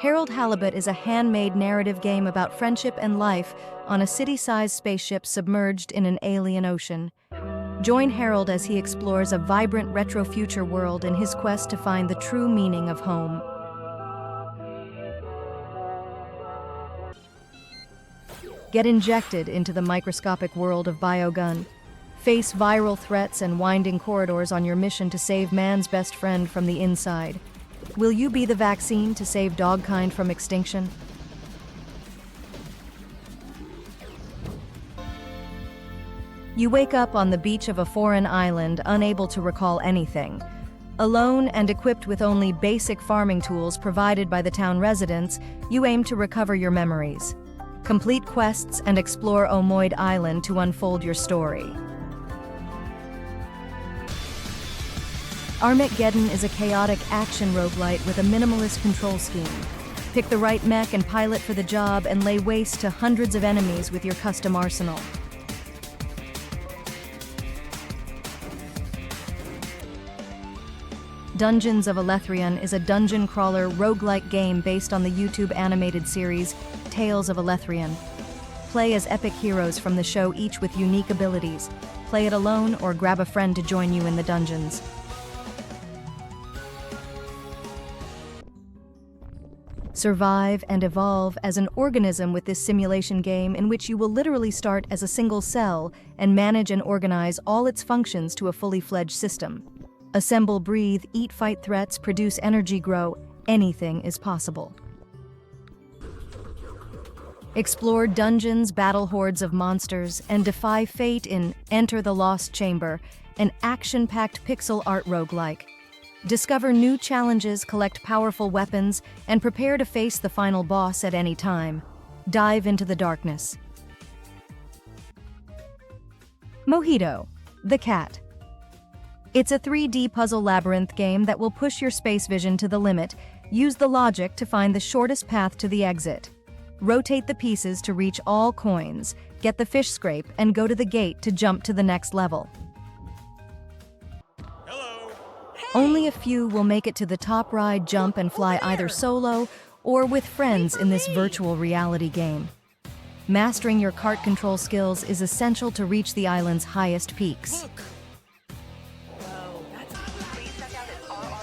Harold Halibut is a handmade narrative game about friendship and life on a city-sized spaceship submerged in an alien ocean. Join Harold as he explores a vibrant retro-future world in his quest to find the true meaning of home. Get injected into the microscopic world of BioGun. Face viral threats and winding corridors on your mission to save man's best friend from the inside. Will you be the vaccine to save dogkind from extinction? You wake up on the beach of a foreign island, unable to recall anything. Alone and equipped with only basic farming tools provided by the town residents, you aim to recover your memories. Complete quests and explore Omoid Island to unfold your story. Armechgeddon is a chaotic action roguelite with a minimalist control scheme. Pick the right mech and pilot for the job and lay waste to hundreds of enemies with your custom arsenal. Dungeons of Alethrion is a dungeon crawler roguelike game based on the YouTube animated series Tales of Alethrion. Play as epic heroes from the show, each with unique abilities. Play it alone or grab a friend to join you in the dungeons. Survive and evolve as an organism with this simulation game in which you will literally start as a single cell and manage and organize all its functions to a fully fledged system. Assemble, breathe, eat, fight threats, produce energy, grow. Anything is possible. Explore dungeons, battle hordes of monsters, and defy fate in Enter the Lost Chamber, an action-packed pixel art roguelike. Discover new challenges, collect powerful weapons, and prepare to face the final boss at any time. Dive into the darkness. Mojito the Cat. It's a 3D puzzle labyrinth game that will push your space vision to the limit. Use the logic to find the shortest path to the exit. Rotate the pieces to reach all coins, get the fish scrape, and go to the gate to jump to the next level. Only a few will make it to the top ride, jump, and fly either solo or with friends in this virtual reality game. Mastering your cart control skills is essential to reach the island's highest peaks.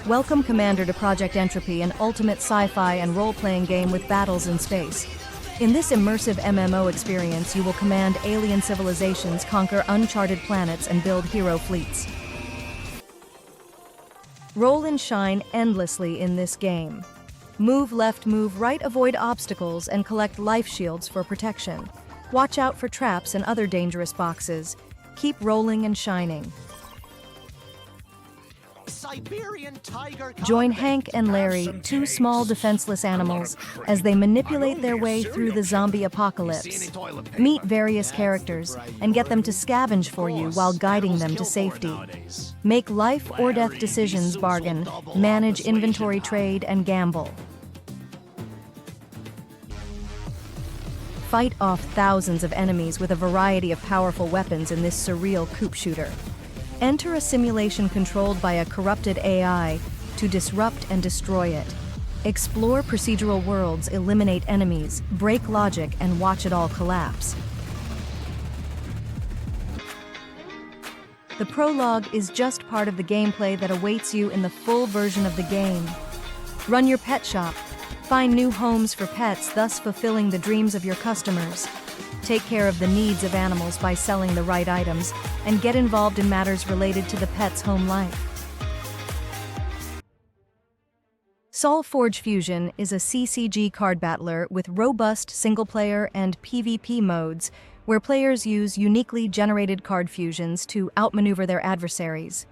Welcome, Commander, to Project Entropy, an ultimate sci-fi and role-playing game with battles in space. In this immersive MMO experience, you will command alien civilizations, conquer uncharted planets, and build hero fleets. Roll and shine endlessly in this game. Move left, move right, avoid obstacles, and collect life shields for protection. Watch out for traps and other dangerous boxes. Keep rolling and shining. Join Hank and Larry, two small defenseless animals, as they manipulate their way through the zombie apocalypse. Meet various characters and get them to scavenge for you while guiding them to safety. Make life or death decisions, bargain, manage inventory, trade, and gamble. Fight off thousands of enemies with a variety of powerful weapons in this surreal coup shooter. Enter a simulation controlled by a corrupted AI to disrupt and destroy it. Explore procedural worlds, eliminate enemies, break logic, and watch it all collapse. The prologue is just part of the gameplay that awaits you in the full version of the game. Run your pet shop, find new homes for pets, thus fulfilling the dreams of your customers. Take care of the needs of animals by selling the right items, and get involved in matters related to the pet's home life. SolForge Fusion is a CCG card battler with robust single-player and PvP modes, where players use uniquely generated card fusions to outmaneuver their adversaries.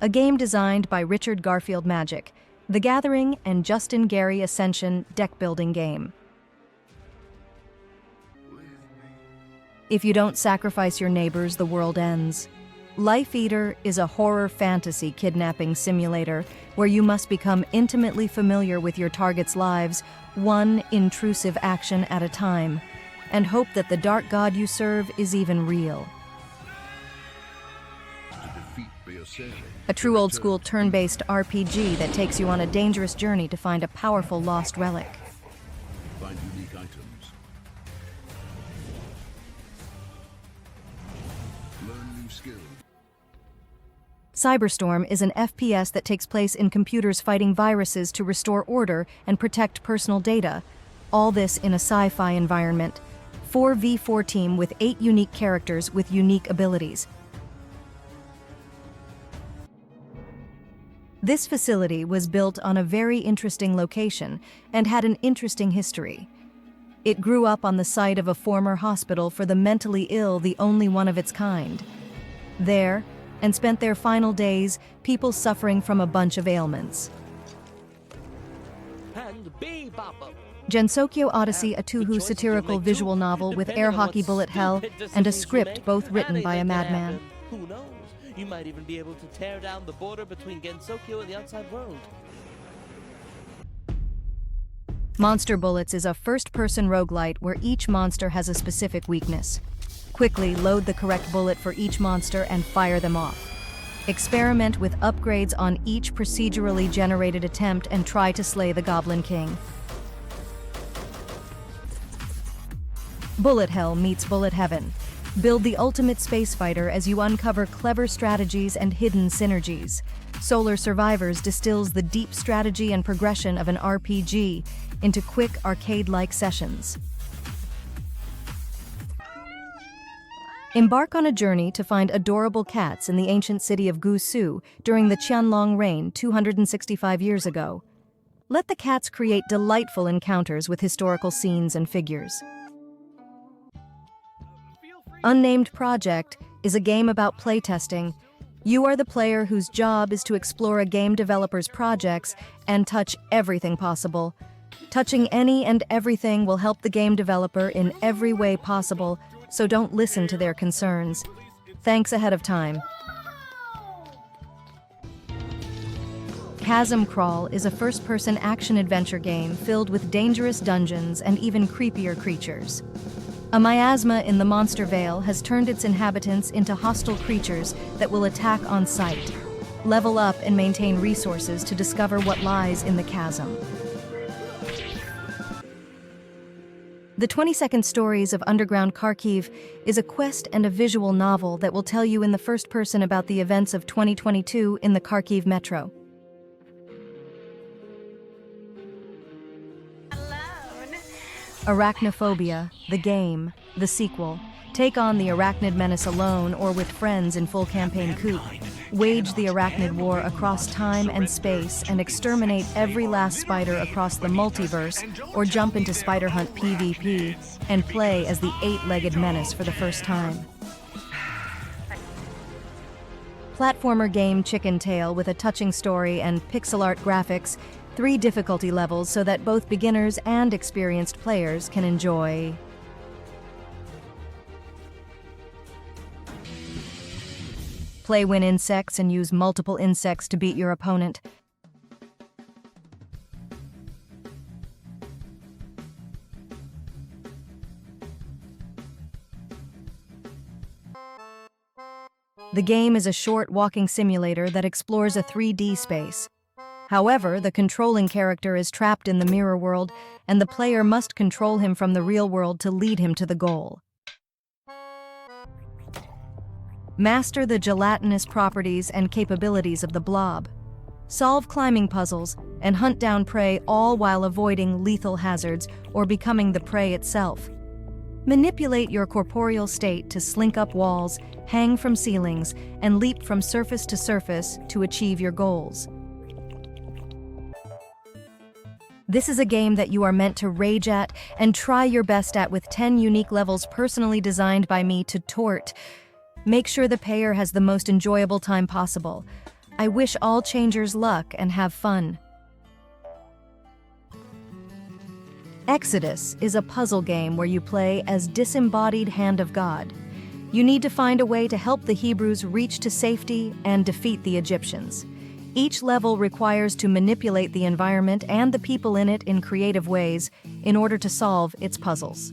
A game designed by Richard Garfield Magic, The Gathering, and Justin Gary Ascension deck-building game. If you don't sacrifice your neighbors, the world ends. Life Eater is a horror fantasy kidnapping simulator where you must become intimately familiar with your target's lives, one intrusive action at a time, and hope that the dark god you serve is even real. A true old-school turn-based RPG that takes you on a dangerous journey to find a powerful lost relic. Find unique items. Learn new skills. Cyberstorm is an FPS that takes place in computers fighting viruses to restore order and protect personal data. All this in a sci-fi environment. 4v4 team with 8 unique characters with unique abilities. This facility was built on a very interesting location and had an interesting history. It grew up on the site of a former hospital for the mentally ill, the only one of its kind. There, and spent their final days, people suffering from a bunch of ailments. Gensokyo Odyssey, a Tuhu satirical visual novel with air hockey bullet hell and a script both written by a madman. Who knows? You might even be able to tear down the border between Gensokyo and the outside world. Monster Bullets is a first-person roguelite where each monster has a specific weakness. Quickly load the correct bullet for each monster and fire them off. Experiment with upgrades on each procedurally generated attempt and try to slay the Goblin King. Bullet Hell meets Bullet Heaven. Build the ultimate space fighter as you uncover clever strategies and hidden synergies. Solar Survivors distills the deep strategy and progression of an RPG into quick arcade-like sessions. Embark on a journey to find adorable cats in the ancient city of Gusu during the Qianlong reign 265 years ago. Let the cats create delightful encounters with historical scenes and figures. Unnamed Project is a game about playtesting. You are the player whose job is to explore a game developer's projects and touch everything possible. Touching any and everything will help the game developer in every way possible, so don't listen to their concerns. Thanks ahead of time. Chasm Crawl is a first-person action-adventure game filled with dangerous dungeons and even creepier creatures. A miasma in the Monster Vale has turned its inhabitants into hostile creatures that will attack on sight. Level up and maintain resources to discover what lies in the chasm. The 22nd Stories of Underground Kharkiv is a quest and a visual novel that will tell you in the first person about the events of 2022 in the Kharkiv metro. Arachnophobia, the game, the sequel. Take on the arachnid menace alone or with friends in full campaign coup. Wage the arachnid war across time and space and exterminate every last spider across the multiverse, or jump into Spider Hunt PvP and play as the 8-legged menace for the first time. Platformer game Chicken Tail with a touching story and pixel art graphics, 3 difficulty levels so that both beginners and experienced players can enjoy. Play win insects and use multiple insects to beat your opponent. The game is a short walking simulator that explores a 3D space. However, the controlling character is trapped in the mirror world, and the player must control him from the real world to lead him to the goal. Master the gelatinous properties and capabilities of the blob. Solve climbing puzzles and hunt down prey, all while avoiding lethal hazards or becoming the prey itself. Manipulate your corporeal state to slink up walls, hang from ceilings, and leap from surface to surface to achieve your goals. This is a game that you are meant to rage at and try your best at with 10 unique levels personally designed by me to tort. Make sure the player has the most enjoyable time possible. I wish all changers luck and have fun. Exodus is a puzzle game where you play as disembodied Hand of God. You need to find a way to help the Hebrews reach to safety and defeat the Egyptians. Each level requires to manipulate the environment and the people in it in creative ways in order to solve its puzzles.